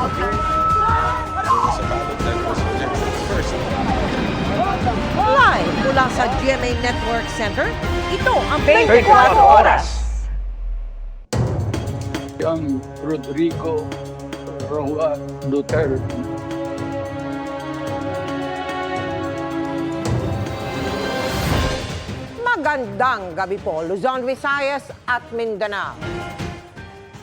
Live mula sa GMA Network Center, ito ang 24 Oras. Ang Rodrigo Roa Duterte. Magandang gabi po, Luzon, Visayas at Mindanao.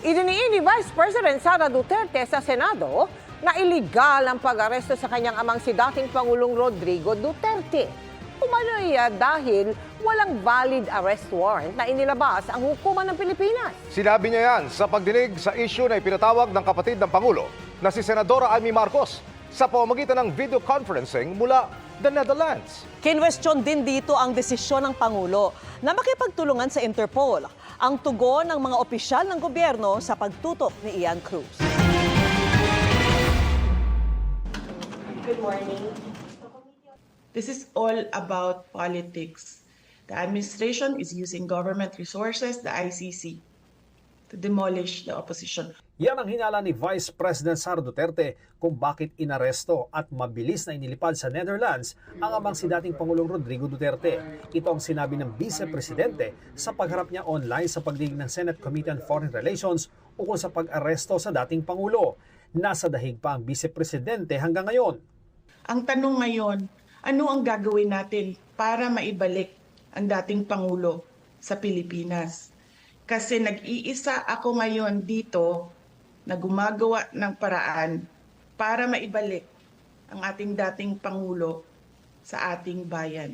Idiniin ni Vice President Sara Duterte sa Senado na iligal ang pag-aresto sa kanyang amang si dating Pangulong Rodrigo Duterte. Umano'y dahil walang valid arrest warrant na inilabas ang hukuman ng Pilipinas. Sinabi niya yan sa pagdinig sa issue na ipinatawag ng kapatid ng Pangulo na si Senadora Amy Marcos sa pamamagitan ng video conferencing mula the Netherlands. Kinwestiyon din dito ang desisyon ng Pangulo na makipagtulungan sa Interpol, ang tugon ng mga opisyal ng gobyerno sa pagtutok ni Ian Cruz. Good morning. This is all about politics. The administration is using government resources, the ICC, to demolish the opposition. Yan ang hinala ni Vice President Sara Duterte kung bakit inaresto at mabilis na inilipad sa Netherlands ang amang si dating Pangulong Rodrigo Duterte. Ito ang sinabi ng Vice Presidente sa pagharap niya online sa pagdinig ng Senate Committee on Foreign Relations ukol sa pag-aresto sa dating Pangulo. Nasa dahig pa ang Vice Presidente hanggang ngayon. Ang tanong ngayon, ano ang gagawin natin para maibalik ang dating Pangulo sa Pilipinas? Kasi nag-iisa ako ngayon dito na gumagawa ng paraan para maibalik ang ating dating Pangulo sa ating bayan.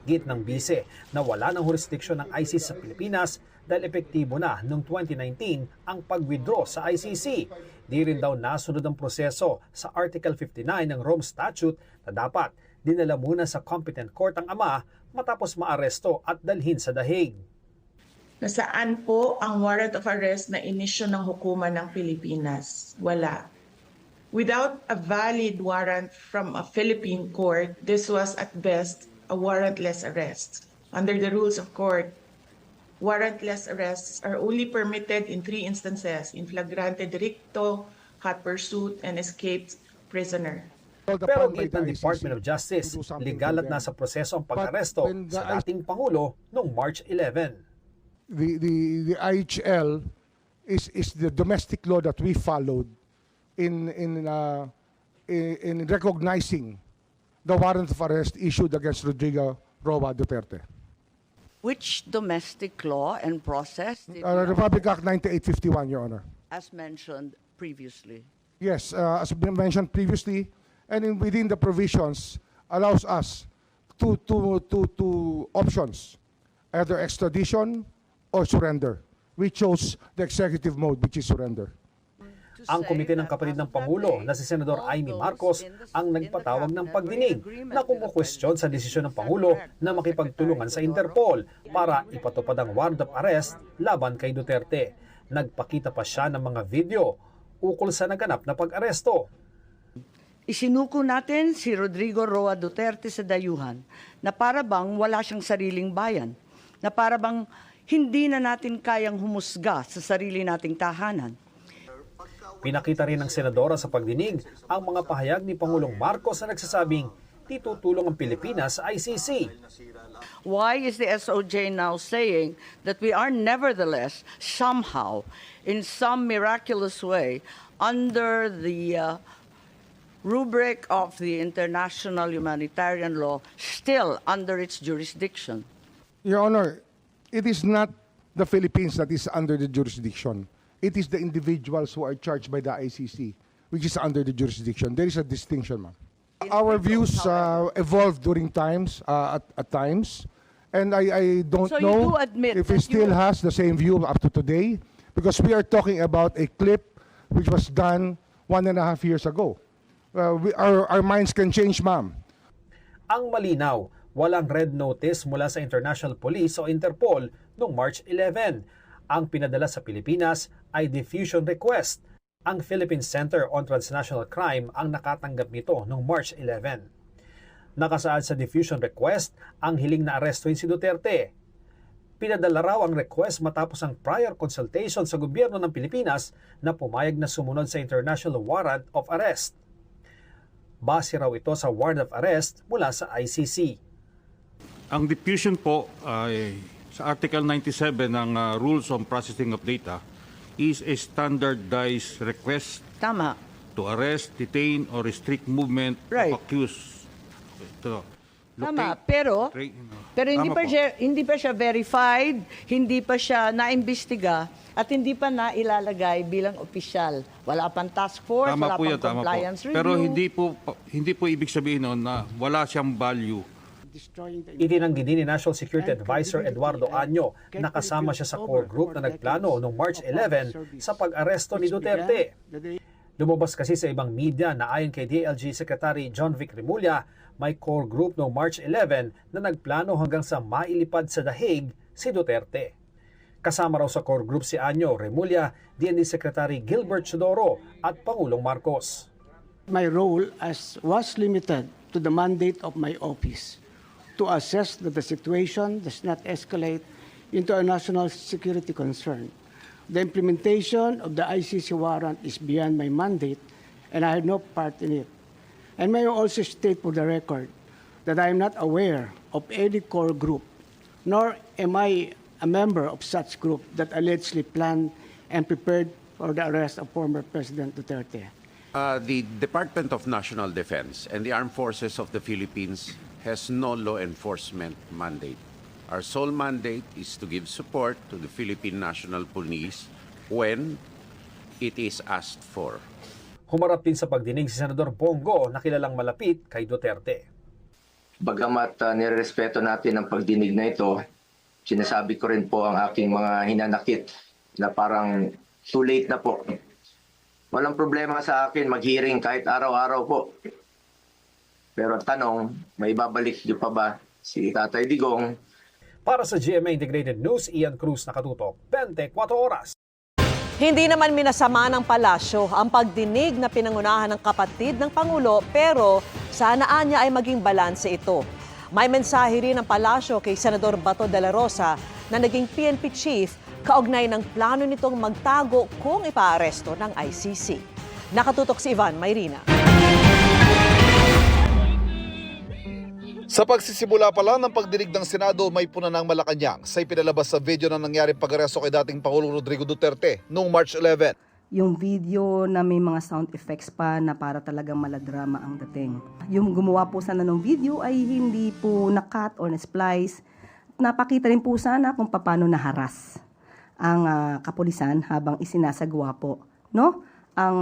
Git ng bise na wala ng jurisdiksyon ng ICC sa Pilipinas dahil epektibo na noong 2019 ang pag-withdraw sa ICC. Di rin daw nasunod ang proseso sa Article 59 ng Rome Statute na dapat dinala muna sa competent court ang ama matapos maaresto at dalhin sa dahig. Nasaan po ang warrant of arrest na inisyo ng hukuman ng Pilipinas? Wala. Without a valid warrant from a Philippine court, this was at best a warrantless arrest. Under the rules of court, warrantless arrests are only permitted in 3 instances: in flagrante delicto, hot pursuit, and escaped prisoner. Pero git ng Department of Justice, legal at nasa proseso ang pag-aresto sa dating Pangulo noong March 11. The IHL is the domestic law that we followed in recognizing the warrant of arrest issued against Rodrigo Roa Duterte. Which domestic law and process did Republic Act 9851, Your Honor. as mentioned previously? Yes, as mentioned previously, and within the provisions allows us two options, either extradition or surrender. We chose the executive mode, which is surrender. Ang komite ng kapatid ng Pangulo na si Senador Amy Marcos ang nagpatawag ng pagdinig na kumukwestiyon sa desisyon ng Pangulo na makipagtulungan sa Interpol para ipatupad ang warrant of arrest laban kay Duterte. Nagpakita pa siya ng mga video ukol sa naganap na pag-aresto. Isinuko natin si Rodrigo Roa Duterte sa dayuhan na para bang wala siyang sariling bayan, na para bang hindi na natin kayang humusga sa sarili nating tahanan. Pinakita rin ng senadora sa pagdinig ang mga pahayag ni Pangulong Marcos na nagsasabing ditutulong ang Pilipinas sa ICC. Why is the SOJ now saying that we are nevertheless somehow, in some miraculous way, under the rubric of the international humanitarian law, still under its jurisdiction? Your Honor, it is not the Philippines that is under the jurisdiction. It is the individuals who are charged by the ICC, which is under the jurisdiction. There is a distinction, ma'am. Our views evolve during times, at times, and I don't So you know do admit if he that still you- has the same view up to today, because we are talking about a clip which was done 1.5 years ago. Our minds can change, ma'am. Ang malinaw, walang red notice mula sa International Police o Interpol noong March 11. Ang pinadala sa Pilipinas ay diffusion request. Ang Philippine Center on Transnational Crime ang nakatanggap nito noong March 11. Nakasaad sa diffusion request ang hiling na arestuin si Duterte. Pinadala raw ang request matapos ang prior consultation sa gobyerno ng Pilipinas na pumayag na sumunod sa International Warrant of Arrest. Base raw ito sa warrant of arrest mula sa ICC. Ang diffusion po ay sa Article 97 ng Rules on Processing of Data is a standardized request Tama. to arrest, detain, or restrict movement Right. of accused. Ito, Tama, locate, pero hindi Tama pa po. hindi pa siya verified, hindi pa siya naimbestiga at hindi pa nailalagay bilang opisyal. Wala pang task force, Tama wala po pang yan, tama po. compliance review. Pero hindi po ibig sabihin nun na wala siyang value. Itinanggi din ni National Security Advisor Eduardo Año na kasama siya sa core group na nagplano noong March 11 sa pag-aresto ni Duterte. Lumabas kasi sa ibang media na ayon kay DILG Secretary John Vic Remulla, may core group noong March 11 na nagplano hanggang sa mailipad sa The Hague si Duterte. Kasama raw sa core group si Año, Remulla, DND Secretary Gilbert Chodoro at Pangulong Marcos. My role was limited to the mandate of my office to assess that the situation does not escalate into a national security concern. The implementation of the ICC warrant is beyond my mandate, and I had no part in it. And may I also state for the record that I am not aware of any core group, nor am I a member of such group that allegedly planned and prepared for the arrest of former President Duterte. The Department of National Defense and the Armed Forces of the Philippines has no law enforcement mandate. Our sole mandate is to give support to the Philippine National Police when it is asked for. Humarap din sa pagdinig si Senador Bongo na kilalang malapit kay Duterte. Bagamat nirerespeto natin ang pagdinig na ito, sinasabi ko rin po ang aking mga hinanakit na parang too late na po. Walang problema sa akin mag-hearing kahit araw-araw po. Pero ang tanong, may babalik niyo pa ba si Tatay Digong? Para sa GMA Integrated News, Ian Cruz, nakatutok, 24 oras. Hindi naman minasama ng palasyo ang pagdinig na pinangunahan ng kapatid ng Pangulo, pero sanaan niya ay maging balanse ito. May mensahe rin ng palasyo kay Senador Bato de la Rosa na naging PNP chief kaugnay ng plano nitong magtago kung ipaaresto ng ICC. Nakatutok si Ivan Mayrina. Sa pagsisimula pa lang ng pagdinig ng Senado, may puna ng Malacanang sa ipinalabas sa video na nangyaring pag-aresto kay dating Pangulong Rodrigo Duterte noong March 11. Yung video na may mga sound effects pa na para talagang maladrama ang dating. Yung gumawa po sana ng video ay hindi po na-cut or na-splice. Napakita rin po sana kung paano naharas ang kapulisan habang isinasagawa po ang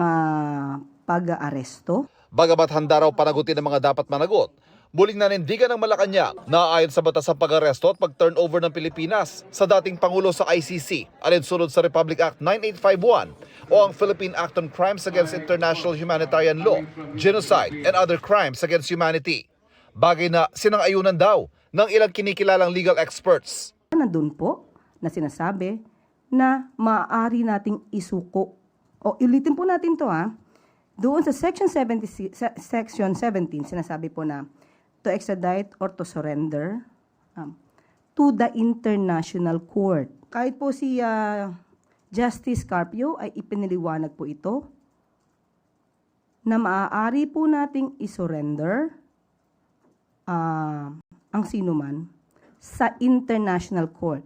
pag-aaresto. Bagamat handa raw panagutin ang mga dapat managot, muling nanindigan ng Malacanang na ayon sa batas ang pag-aresto at pag-turnover ng Pilipinas sa dating Pangulo sa ICC alinsunod sa Republic Act 9851 o ang Philippine Act on Crimes Against International Humanitarian Law, Genocide and Other Crimes Against Humanity. Bagay na sinang-ayunan daw ng ilang kinikilalang legal experts. Nandun po na sinasabi na maaari nating isuko. O ulitin po natin to Doon sa Section 17, sinasabi po na to extradite or to surrender to the International Court. Kahit po si Justice Carpio ay ipiniliwanag po ito na maaari po nating isurrender ang sinuman sa International Court.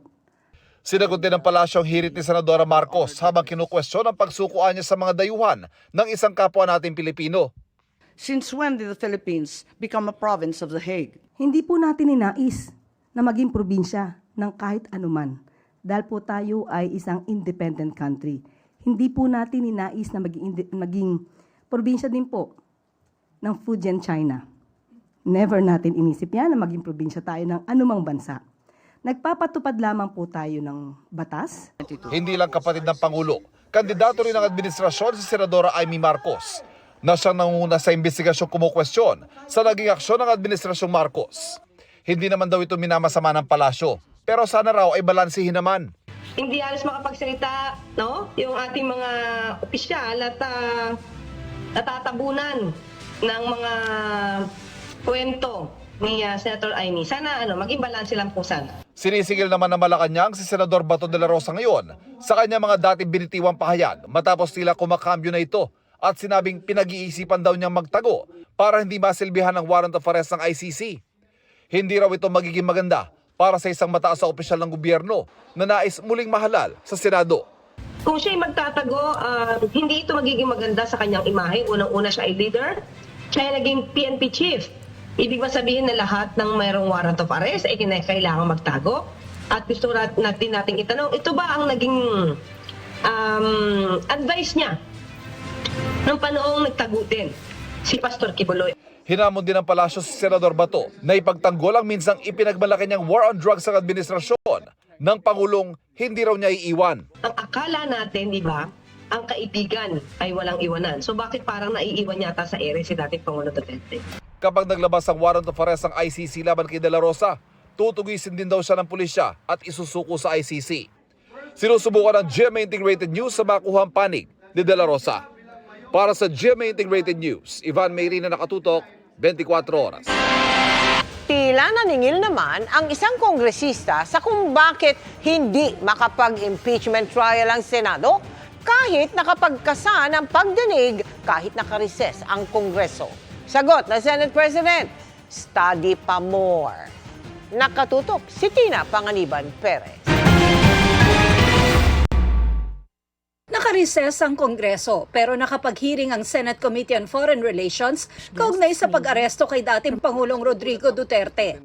Sinagot din ng palasyo ang hirit ni Senadora Marcos habang kinukwestiyon ang pagsukuan niya sa mga dayuhan ng isang kapwa nating Pilipino. Since when did the Philippines become a province of The Hague? Hindi po natin ninais na maging probinsya ng kahit anuman. Dahil po tayo ay isang independent country. Hindi po natin ninais na maging probinsya din po ng Fujian, China. Never natin inisip yan na maging probinsya tayo ng anumang bansa. Nagpapatupad lamang po tayo ng batas. Hindi lang kapatid ng Pangulo, kandidato rin ng administrasyon si Senadora Amy Marcos na siyang nangunguna sa investigasyong kumukwestiyon sa naging aksyon ng administrasyong Marcos. Hindi naman daw ito minamasama ng palasyo, pero sana raw ay balansihin naman. Hindi halos makapagsalita, yung ating mga opisyal at natatabunan ng mga kwento ni Senator Amy. Sana maging balanse lang po sana. Sinisigil naman ng Malacanang si Senador Bato de la Rosa ngayon sa kanya mga dating binitiwang pahayag matapos tila kumakambyo na ito at sinabing pinag-iisipan daw niyang magtago para hindi masilbihan ng warrant of arrest ng ICC. Hindi raw ito magiging maganda para sa isang mataas na opisyal ng gobyerno na nais muling mahalal sa Senado. Kung siya'y magtatago, hindi ito magiging maganda sa kanyang imahe. Unang-una siya ay leader, siya ay naging PNP chief. Ibig sabihin na lahat ng mayroong warrant of arrest ay kailangan magtago. At gusto nating itanong, ito ba ang naging advice niya nung panoong nagtago din si Pastor Kibuloy? Hinamon din ng palasyo si Senador Bato na ipagtanggol ang minsang ipinagmalaki niyang war on drugs sa administrasyon ng Pangulong hindi raw niya iiwan. Ang akala natin, di ba, ang kaibigan ay walang iwanan. So bakit parang naiiwan yata sa ere si dating Pangulo Duterte? Kapag naglabas ang warrant of arrest ng ICC laban kay De La Rosa, tutugisin din daw siya ng pulisya at isusuko sa ICC. Sinusubukan ng GMA Integrated News sa makuha ang panig ni De La Rosa. Para sa GMA Integrated News, Ivan Mayrina, nakatutok, 24 oras. Tila naningil naman ang isang kongresista sa kung bakit hindi makapag-impeachment trial ang Senado kahit nakapagkasa ng pagdinig kahit nakareses ang Kongreso. Sagot na Senate President, study pa more. Nakatutok si Tina Panganiban Perez. Nakareses ang Kongreso pero nakapaghiring ang Senate Committee on Foreign Relations kaugnay sa pag-aresto kay dating Pangulong Rodrigo Duterte.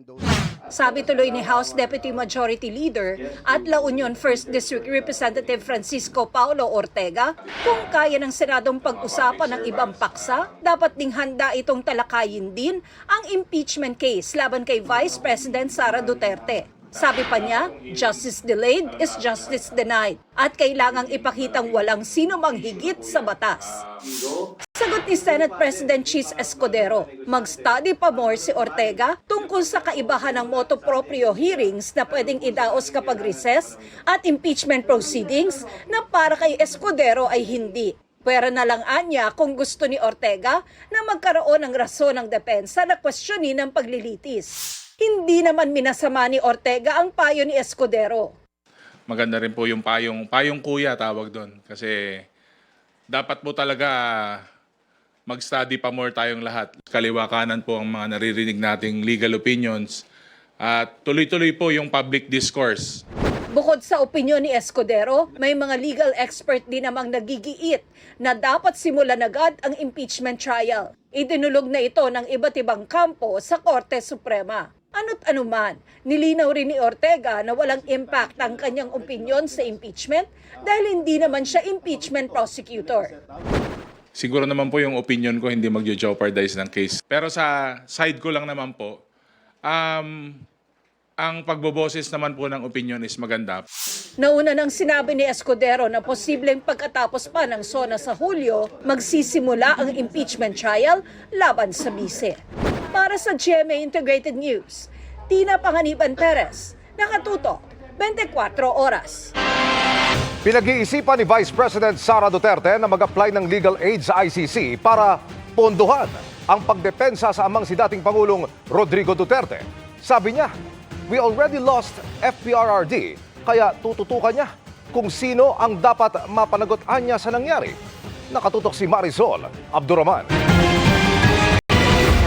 Sabi tuloy ni House Deputy Majority Leader at La Union 1st District Representative Francisco Paulo Ortega, kung kaya ng Senadong pag-usapan ng ibang paksa, dapat ding handa itong talakayin din ang impeachment case laban kay Vice President Sara Duterte. Sabi pa niya, justice delayed is justice denied at kailangang ipakitang walang sino mang higit sa batas. Sagot ni Senate President Chis Escudero, mag-study pa more si Ortega tungkol sa kaibahan ng motu proprio hearings na pwedeng idaos kapag recess at impeachment proceedings na para kay Escudero ay hindi. Pwera na lang anya kung gusto ni Ortega na magkaroon ng rason ng depensa na questionin ang paglilitis. Hindi naman minasama ni Ortega ang payo ni Escudero. Maganda rin po yung payong kuya tawag doon. Kasi dapat po talaga mag-study pa more tayong lahat. Kaliwa kanan po ang mga naririnig nating legal opinions. At tuloy-tuloy po yung public discourse. Bukod sa opinyon ni Escudero, may mga legal expert din namang nagigiit na dapat simulan agad ang impeachment trial. Idinulog na ito ng iba't ibang kampo sa Korte Suprema. Ano't anuman, nilinaw rin ni Ortega na walang impact ang kanyang opinyon sa impeachment dahil hindi naman siya impeachment prosecutor. Siguro naman po yung opinion ko hindi mag-jeopardize ng case. Pero sa side ko lang naman po, ang pagboboses naman po ng opinion is maganda. Nauna nang sinabi ni Escudero na posibleng pagkatapos pa ng SONA sa Hulyo, magsisimula ang impeachment trial laban sa bise. Para sa GMA Integrated News, Tina Panganiban Perez, nakatutok, 24 oras. Pinag-iisipan ni Vice President Sara Duterte na mag-apply ng legal aid sa ICC para pondohan ang pagdepensa sa amang si dating Pangulong Rodrigo Duterte. Sabi niya, we already lost FPRRD, kaya tututukan niya kung sino ang dapat mapanagot-an niya sa nangyari. Nakatutok si Marisol Abduraman.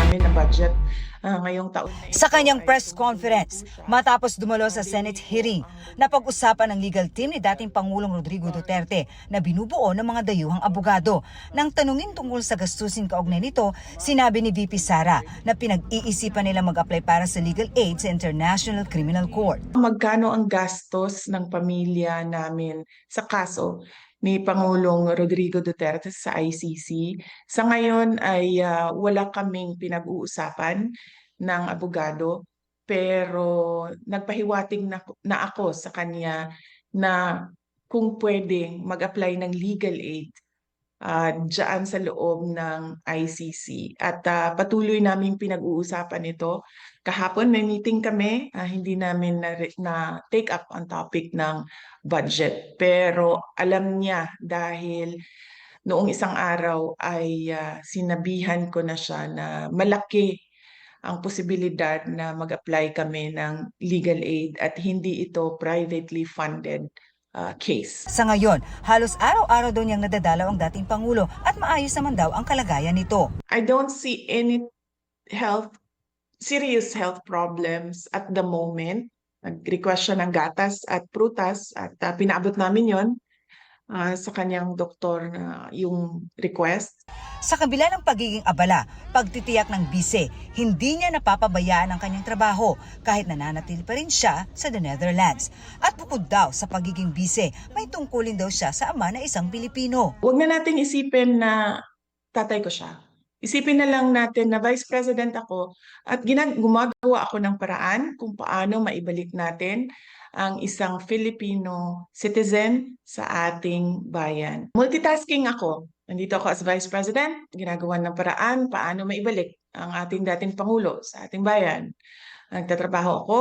Na budget ngayong taon. Sa kanyang press conference, matapos dumalo sa Senate hearing, napag-usapan ng legal team ni dating Pangulong Rodrigo Duterte na binubuo ng mga dayuhang abogado. Nang tanungin tungkol sa gastusin kaugnay nito, sinabi ni VP Sara na pinag-iisipan nila mag-apply para sa legal aid sa International Criminal Court. Magkano ang gastos ng pamilya namin sa kaso ni Pangulong Rodrigo Duterte sa ICC. Sa ngayon ay wala kaming pinag-uusapan ng abogado, pero nagpahiwatig na ako sa kanya na kung pwedeng mag-apply ng legal aid dyan sa loob ng ICC. At patuloy naming pinag-uusapan ito. Kahapon may meeting kami, hindi namin na take up ang topic ng budget. Pero alam niya dahil noong isang araw ay sinabihan ko na siya na malaki ang posibilidad na mag-apply kami ng legal aid at hindi ito privately funded case. Sa ngayon, halos araw-araw daw niyang nadadalaw ang dating Pangulo at maayos naman daw ang kalagayan nito. I don't see any serious health problems at the moment. Nag-request siya ng gatas at prutas at pinaabot namin yon sa kanyang doktor na yung request. Sa kabila ng pagiging abala, pagtitiyak ng bise, hindi niya napapabayaan ang kanyang trabaho kahit nananatili pa rin siya sa the Netherlands. At bukod daw sa pagiging bise, may tungkulin daw siya sa ama na isang Pilipino. Huwag na nating isipin na tatay ko siya. Isipin na lang natin na Vice President ako at gumagawa ako ng paraan kung paano maibalik natin ang isang Filipino citizen sa ating bayan. Multitasking ako. Nandito ako as Vice President, ginagawa ng paraan paano maibalik ang ating dating Pangulo sa ating bayan. Nagtatrabaho ako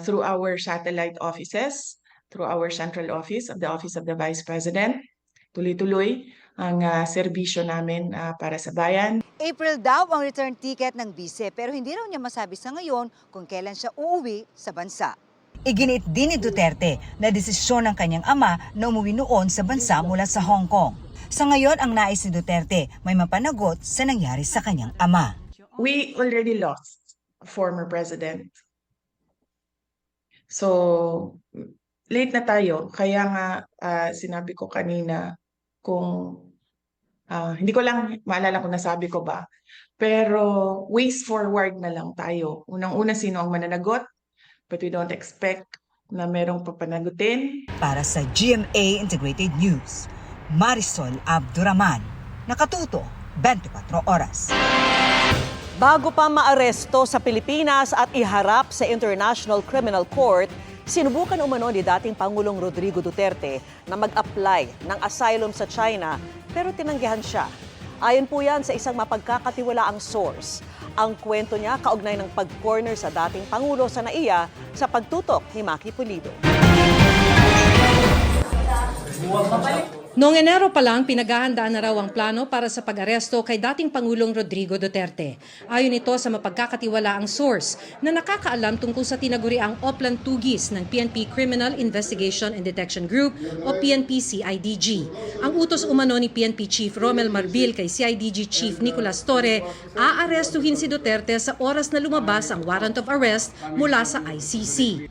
through our satellite offices, through our central office of the Office of the Vice President. Tuloy-tuloy ang serbisyo namin para sa bayan. April daw ang return ticket ng bise pero hindi raw niya masabi sa ngayon kung kailan siya uuwi sa bansa. Iginiit din ni Duterte na desisyon ng kanyang ama na umuwi noon sa bansa mula sa Hong Kong. Sa ngayon, ang nais ni Duterte may mapanagot sa nangyari sa kanyang ama. We already lost a former president. So, late na tayo. Kaya nga sinabi ko kanina kung hindi ko lang maalala kung nasabi ko ba. Pero ways forward na lang tayo. Unang-una, sino ang mananagot? But we don't expect na merong papanagutin. Para sa GMA Integrated News, Marisol Abduraman, nakatuto 24 oras. Bago pa maaresto sa Pilipinas at iharap sa International Criminal Court, sinubukan umano ni dating Pangulong Rodrigo Duterte na mag-apply ng asylum sa China pero tinanggihan siya. Ayon po yan sa isang mapagkakatiwalaang source. Ang kwento niya kaugnay ng pag-corner sa dating Pangulo sa NAIA sa pagtutok ni Maki Pulido. Noong Enero pa lang, pinaghahandaan na raw ang plano para sa pag-aresto kay dating Pangulong Rodrigo Duterte. Ayon ito sa mapagkakatiwalaang source na nakakaalam tungkol sa tinaguriang Oplan Tugis ng PNP Criminal Investigation and Detection Group o PNP-CIDG. Ang utos umano ni PNP Chief Romel Marbil kay CIDG Chief Nicolas Torre, aarestuhin si Duterte sa oras na lumabas ang warrant of arrest mula sa ICC.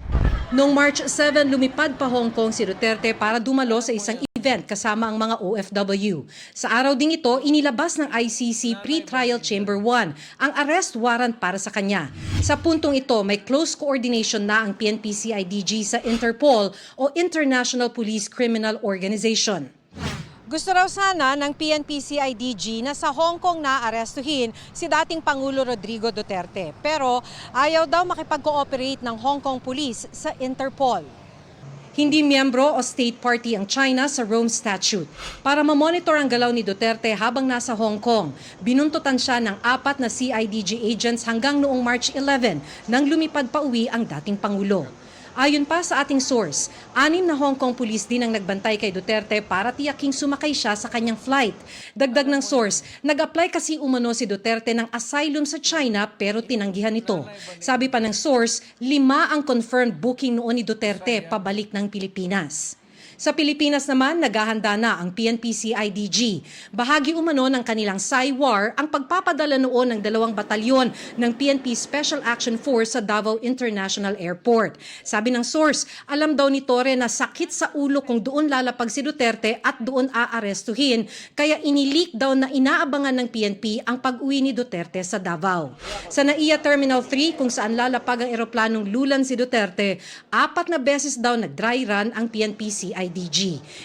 Noong March 7, lumipad pa Hong Kong si Duterte para dumalo sa isang event kasama ang mga OFW. Sa araw ding ito, inilabas ng ICC Pre-Trial Chamber 1 ang arrest warrant para sa kanya. Sa puntong ito, may close coordination na ang PNP-CIDG sa Interpol o International Police Criminal Organization. Gusto raw sana ng PNP-CIDG na sa Hong Kong na arestuhin si dating Pangulo Rodrigo Duterte. Pero ayaw daw makipag-cooperate ng Hong Kong Police sa Interpol. Hindi miyembro o state party ang China sa Rome Statute. Para mamonitor ang galaw ni Duterte habang nasa Hong Kong, binuntutan siya ng 4 na CIDG agents hanggang noong March 11 nang lumipad pa uwi ang dating Pangulo. Ayon pa sa ating source, 6 na Hong Kong police din ang nagbantay kay Duterte para tiyaking sumakay siya sa kanyang flight. Dagdag ng source, nag-apply kasi umano si Duterte ng asylum sa China pero tinanggihan ito. Sabi pa ng source, 5 ang confirmed booking noon ni Duterte pabalik ng Pilipinas. Sa Pilipinas naman, naghahanda na ang PNP-CIDG. Bahagi umano ng kanilang SAIWAR ang pagpapadala noon ng 2 batalyon ng PNP Special Action Force sa Davao International Airport. Sabi ng source, alam daw ni Torre na sakit sa ulo kung doon lalapag si Duterte at doon aarestuhin, kaya inileak daw na inaabangan ng PNP ang pag-uwi ni Duterte sa Davao. Sa NAIA Terminal 3 kung saan lalapag ang eroplanong lulan si Duterte, 4 na beses daw nag-dry run ang PNP-CIDG.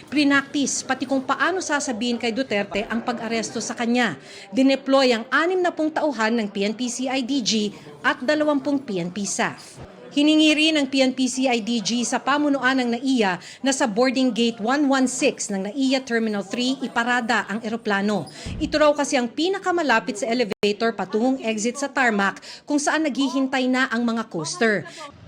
Prinaktis pati kung paano sasabihin kay Duterte ang pag-aresto sa kanya. Dineploy ang 60 tauhan ng PNP-CIDG at 20 PNP staff. Hiningi rin ng PNP-CIDG sa pamunuan ng NAIA na sa boarding gate 116 ng NAIA Terminal 3 iparada ang eroplano. Ito raw kasi ang pinakamalapit sa elevator patungong exit sa tarmac kung saan naghihintay na ang mga coaster.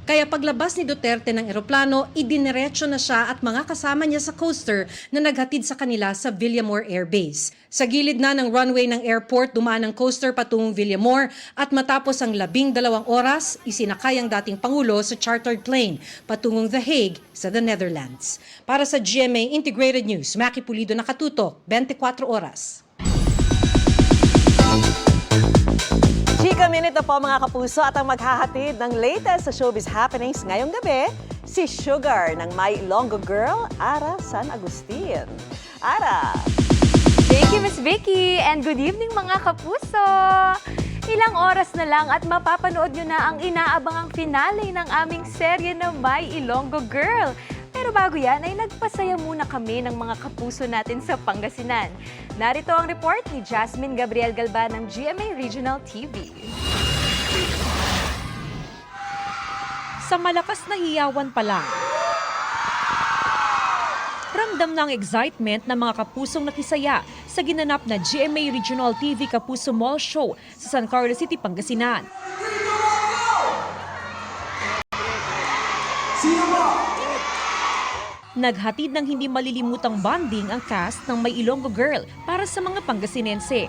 Kaya paglabas ni Duterte ng eroplano, idiniretso na siya at mga kasama niya sa coaster na naghatid sa kanila sa Villamor Air Base. Sa gilid na ng runway ng airport, dumaan ang coaster patungong Villamor at matapos ang 12 oras, isinakay ang dating Pangulo sa chartered plane patungong The Hague sa the Netherlands. Para sa GMA Integrated News, Maki Pulido, nakatutok, 24 oras. Chika Minute na po mga kapuso at ang maghahatid ng latest sa showbiz happenings ngayong gabi, si Sugar ng My Ilonggo Girl, Ara San Agustin. Ara! Thank you, Miss Vicky, and good evening mga kapuso! Ilang oras na lang at mapapanood nyo na ang inaabangang finale ng aming serye na My Ilonggo Girl. Pero bago yan ay nagpasaya muna kami ng mga kapuso natin sa Pangasinan. Narito ang report ni Jasmine Gabriel Galban ng GMA Regional TV. Sa malakas na hiyawan pa lang, ramdam ng excitement ng mga kapusong nakisaya sa ginanap na GMA Regional TV Kapuso Mall Show sa San Carlos City, Pangasinan. Naghatid ng hindi malilimutang bonding ang cast ng My Ilonggo Girl para sa mga Pangasinense.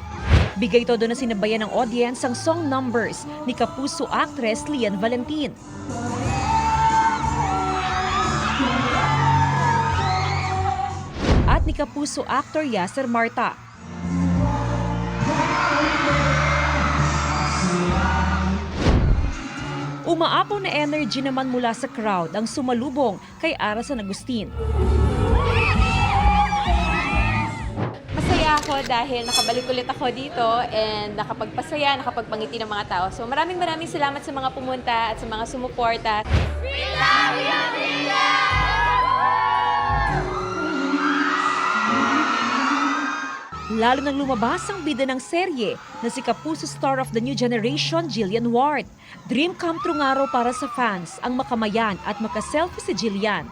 Bigay todo na sinabayan ng audience ang song numbers ni Kapuso actress Lian Valentin. At ni Kapuso actor Yasser Marta. Umaapaw na energy naman mula sa crowd ang sumalubong kay Ara San Agustin. Masaya ako dahil nakabalik ulit ako dito and nakapagpasaya, nakapagpangiti ng mga tao. So maraming salamat sa mga pumunta at sa mga sumuporta. We love you, Villa! Lalo nang lumabas ang bida ng serye na si Kapuso star of the new generation, Jillian Ward. Dream come true nga raw para sa fans ang makamayan at makaselfie si Jillian.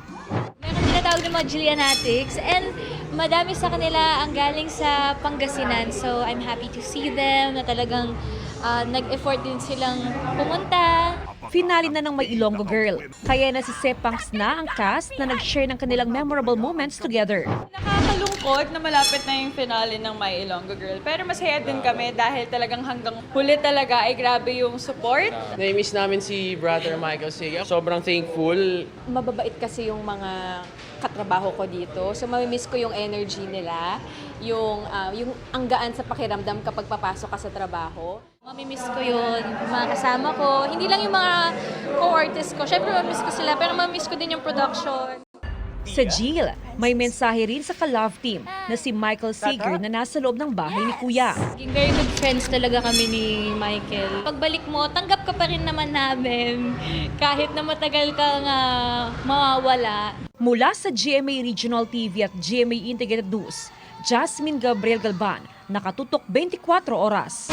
Meron tinatawag ng mga Jillianatics and madami sa kanila ang galing sa Pangasinan. So I'm happy to see them na talagang nag-effort din silang pumunta. Finale na ng My Ilonggo Girl. Kaya na si Sepangs na ang cast na nag-share ng kanilang memorable moments together. Nakakalungkot na malapit na yung finale ng My Ilonggo Girl. Pero masaya din kami dahil talagang hanggang huli talaga ay grabe yung support. Na-miss namin si Brother Michael Siga. Sobrang thankful. Mababait kasi yung mga katrabaho ko dito. So mamimiss ko yung energy nila, yung anggaan sa pakiramdam kapag papasok ka sa trabaho. Mamimiss ko yun, mga kasama ko. Hindi lang yung mga co-artists ko. Syempre mamimiss ko sila, pero mamimiss ko din yung production. Sa Jill, may mensahe rin sa ka-love team na si Michael Seeger na nasa loob ng bahay ni Kuya. Very good friends talaga kami ni Michael. Pagbalik mo, tanggap ka pa rin naman namin. Kahit na matagal kang mawawala. Mula sa GMA Regional TV at GMA Integrated News, Jasmine Gabriel Galban, nakatutok 24 oras.